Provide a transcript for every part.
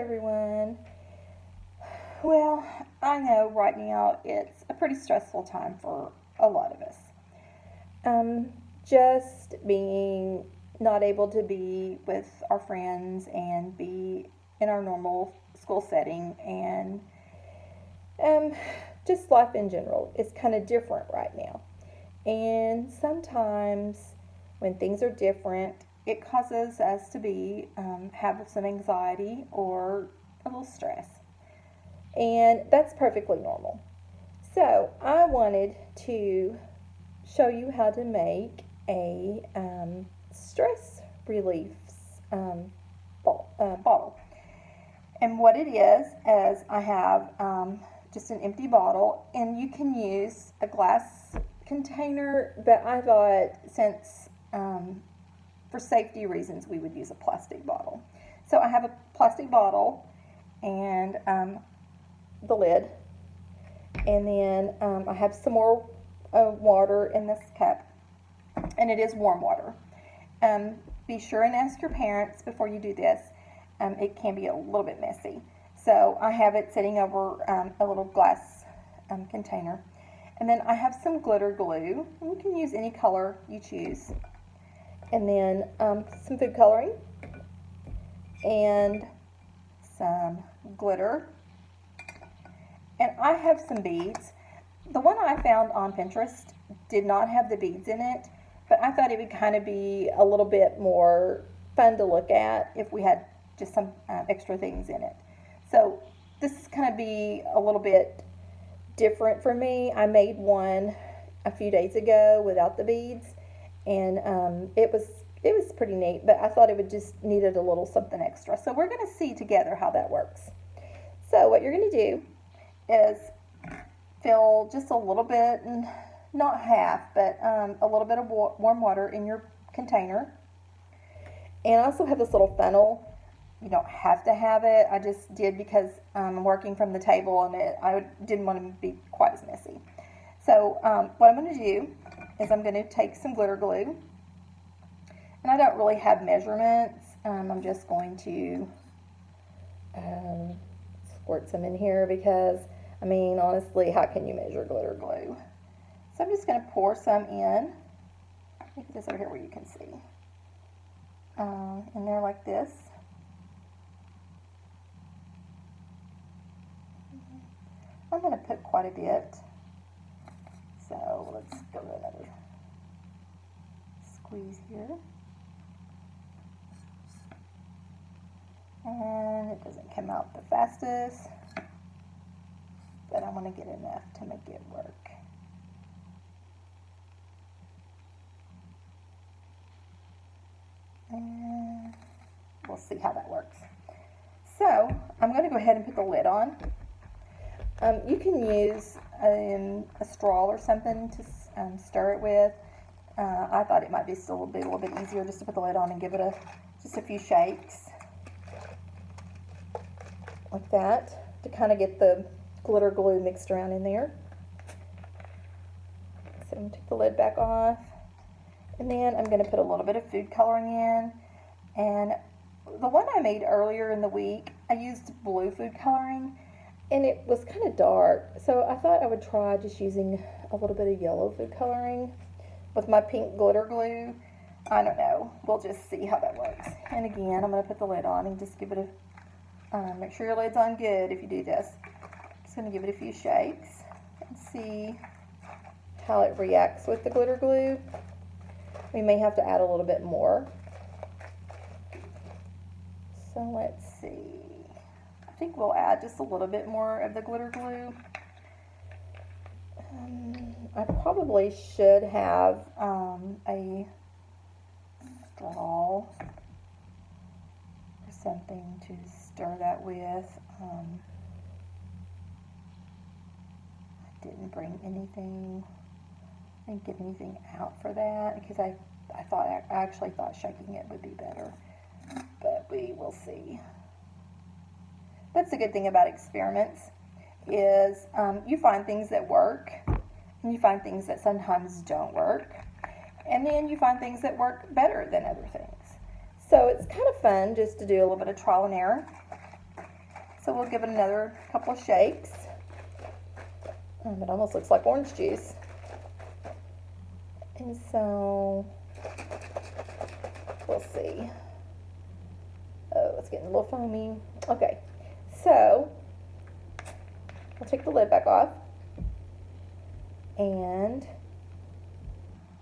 everyone. Well, I know right now it's a pretty stressful time for a lot of us. Um, just being not able to be with our friends and be in our normal school setting and um, just life in general is kind of different right now. And sometimes when things are different, it causes us to be have some anxiety or a little stress. And that's perfectly normal. So I wanted to show you how to make a stress relief um, bottle. And what it is I have just an empty bottle, and you can use a glass container, but I thought since for safety reasons we would use a plastic bottle. So I have a plastic bottle and the lid, and then I have some more water in this cup, and it is warm water. Be sure and ask your parents before you do this. It can be a little bit messy. So I have it sitting over a little glass container. And then I have some glitter glue. You can use any color you choose. And then some food coloring and some glitter. And I have some beads. The one I found on Pinterest did not have the beads in it, but I thought it would kind of be a little bit more fun to look at if we had just some extra things in it. So this is going to be a little bit different for me. I made one a few days ago without the beads, and it was pretty neat, but I thought it would just needed a little something extra. So we're going to see together how that works. So what you're going to do is fill just a little bit, not half, but a little bit of warm water in your container. And I also have this little funnel. You don't have to have it. I just did because I'm working from the table and I didn't want to be quite as messy. So what I'm going to do is I'm going to take some glitter glue. And I don't really have measurements. I'm just going to squirt some in here because, I mean, honestly, how can you measure glitter glue? So I'm just going to pour some in. Look at this over here where you can see. In there like this. I'm going to put quite a bit. So let's go to another squeeze here. And it doesn't come out the fastest, but I want to get enough to make it work. And we'll see how that works. So I'm going to go ahead and put the lid on. You can use a straw or something to stir it with. I thought it might be still be a little bit easier just to put the lid on and give it just a few shakes like that to kind of get the glitter glue mixed around in there. So I'm going to take the lid back off, and then I'm going to put a little bit of food coloring in. And the one I made earlier in the week, I used blue food coloring, and it was kind of dark, so I thought I would try just using a little bit of yellow food coloring with my pink glitter glue. I don't know. We'll just see how that works. And again, I'm going to put the lid on and just give it a, make sure your lid's on good if you do this. Just going to give it a few shakes and see how it reacts with the glitter glue. We may have to add a little bit more. So let's see. I think we'll add just a little bit more of the glitter glue. I probably should have a straw or something to stir that with. I didn't bring anything. I didn't get anything out for that because I actually thought shaking it would be better, but we will see. That's the good thing about experiments is you find things that work, and you find things that sometimes don't work, and then you find things that work better than other things. So it's kind of fun just to do a little bit of trial and error. So we'll give it another couple of shakes. It almost looks like orange juice. And so, we'll see. Oh, it's getting a little foamy. Okay, so I'll take the lid back off. And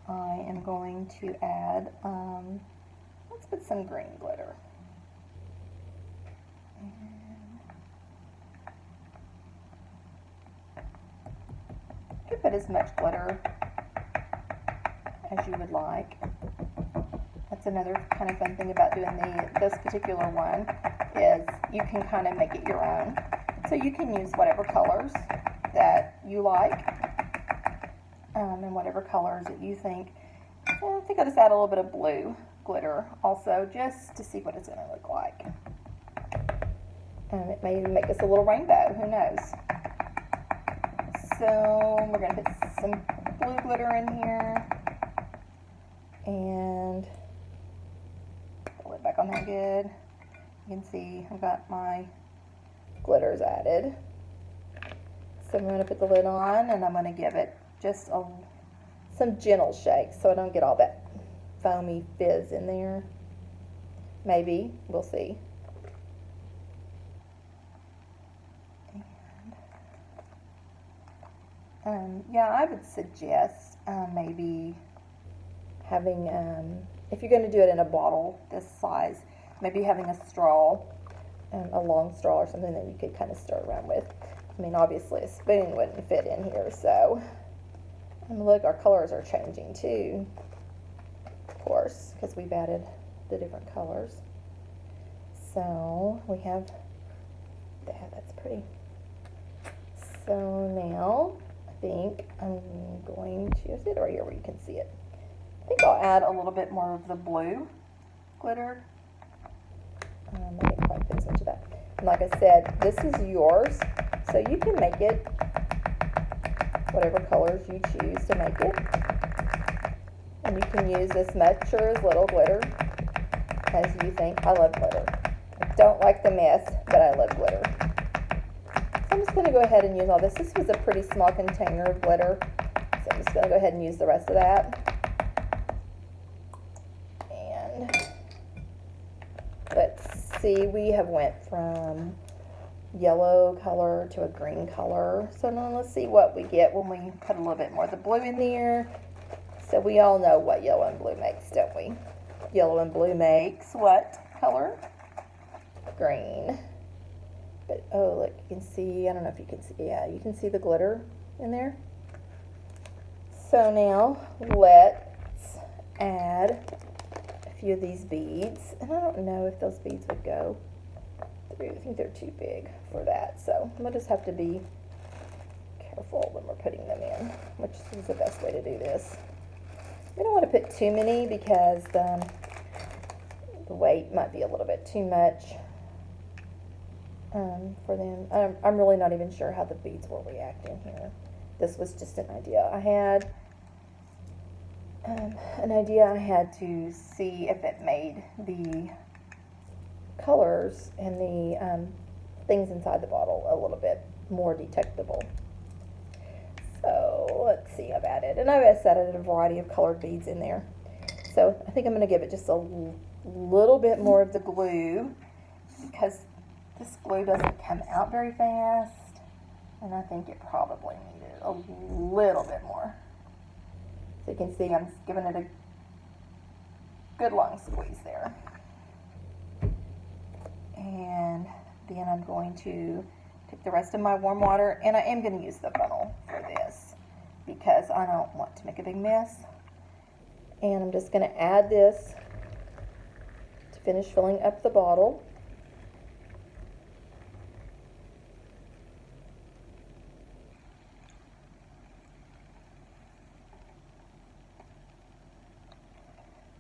I am going to add, let's put some green glitter. You can put as much glitter as you would like. That's another kind of fun thing about doing this particular one is you can kind of make it your own. So you can use whatever colors that you like and whatever colors that you think. I think I'll just add a little bit of blue glitter also just to see what it's going to look like. It may even make us a little rainbow, who knows. So we're going to put some blue glitter in here and pull it back on there good. You can see I've got my glitters added. So I'm going to put the lid on and I'm going to give it just some gentle shakes so I don't get all that foamy fizz in there. Maybe, we'll see. Yeah, I would suggest maybe having, if you're going to do it in a bottle this size, maybe having a straw, a long straw or something that you could kind of stir around with. I mean, obviously a spoon wouldn't fit in here, so. And look, our colors are changing too, of course, because we've added the different colors. So we have that, that's pretty. So now I think I'm going to, is it right here where you can see it? I think I'll add a little bit more of the blue glitter. I didn't quite put as much of that. And like I said, this is yours, so you can make it whatever colors you choose to make it. And you can use as much or as little glitter as you think. I love glitter. I don't like the mess, but I love glitter. So I'm just going to go ahead and use all this. This was a pretty small container of glitter, so I'm just going to go ahead and use the rest of that. And let's see, we have went from yellow color to a green color. So now let's see what we get when we put a little bit more of the blue in there. So we all know what yellow and blue makes, don't we? Yellow and blue makes what color? Green. But oh, look, you can see, I don't know if you can see, yeah, you can see the glitter in there. So now let's add a few of these beads. And I don't know if those beads would go through. I think they're too big for that. So we'll just have to be careful when we're putting them in, which is the best way to do this. We don't want to put too many because the weight might be a little bit too much for them. I'm really not even sure how the beads will react in here. This was just an idea I had. I had to see if it made the colors and the things inside the bottle a little bit more detectable. So let's see, I've added a variety of colored beads in there. So I think I'm going to give it just a little bit more of the glue because this glue doesn't come out very fast, and I think it probably needed a little bit more. So you can see I'm giving it a good long squeeze there. And then I'm going to take the rest of my warm water, and I am going to use the funnel for this because I don't want to make a big mess. And I'm just going to add this to finish filling up the bottle.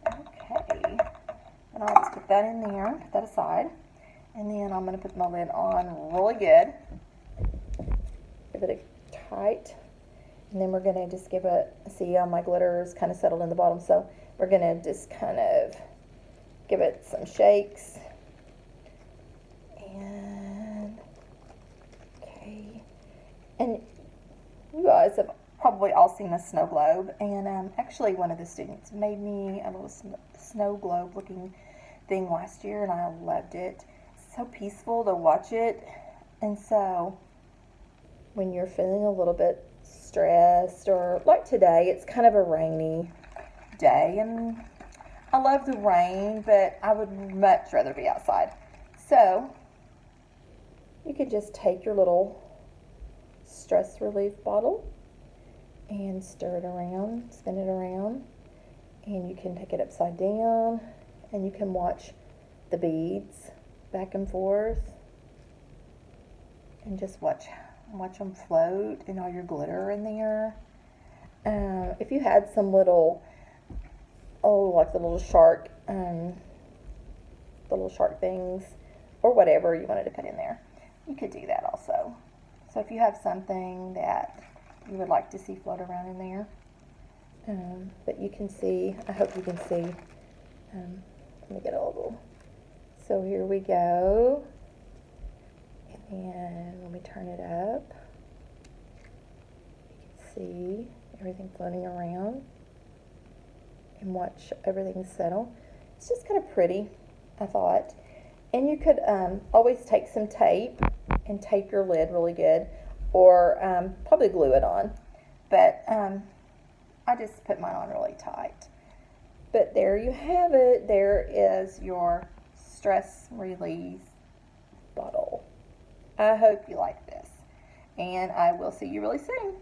Okay, and I'll just put that in there, put that aside. And then I'm going to put my lid on really good. Give it a tight. And then we're going to just give it, see how my glitter is kind of settled in the bottom. So we're going to just kind of give it some shakes. And guys have probably all seen the snow globe, and actually one of the students made me a little snow globe looking thing last year, and I loved it. It's so peaceful to watch it. And so when you're feeling a little bit stressed, or like today, it's kind of a rainy day, and I love the rain, but I would much rather be outside. So you could just take your little stress relief bottle and stir it around, spin it around, and you can take it upside down, and you can watch the beads back and forth, and just watch them float, and all your glitter in there. If you had some little, like the little shark things, or whatever you wanted to put in there, you could do that also. So if you have something that you would like to see float around in there, but you can see, I hope you can see, let me get a little, so here we go, and let me turn it up, you can see everything floating around, and watch everything settle. It's just kind of pretty, I thought. And you could always take some tape and tape your lid really good, or probably glue it on. But I just put mine on really tight. But there you have it. There is your stress release bottle. I hope you like this, and I will see you really soon.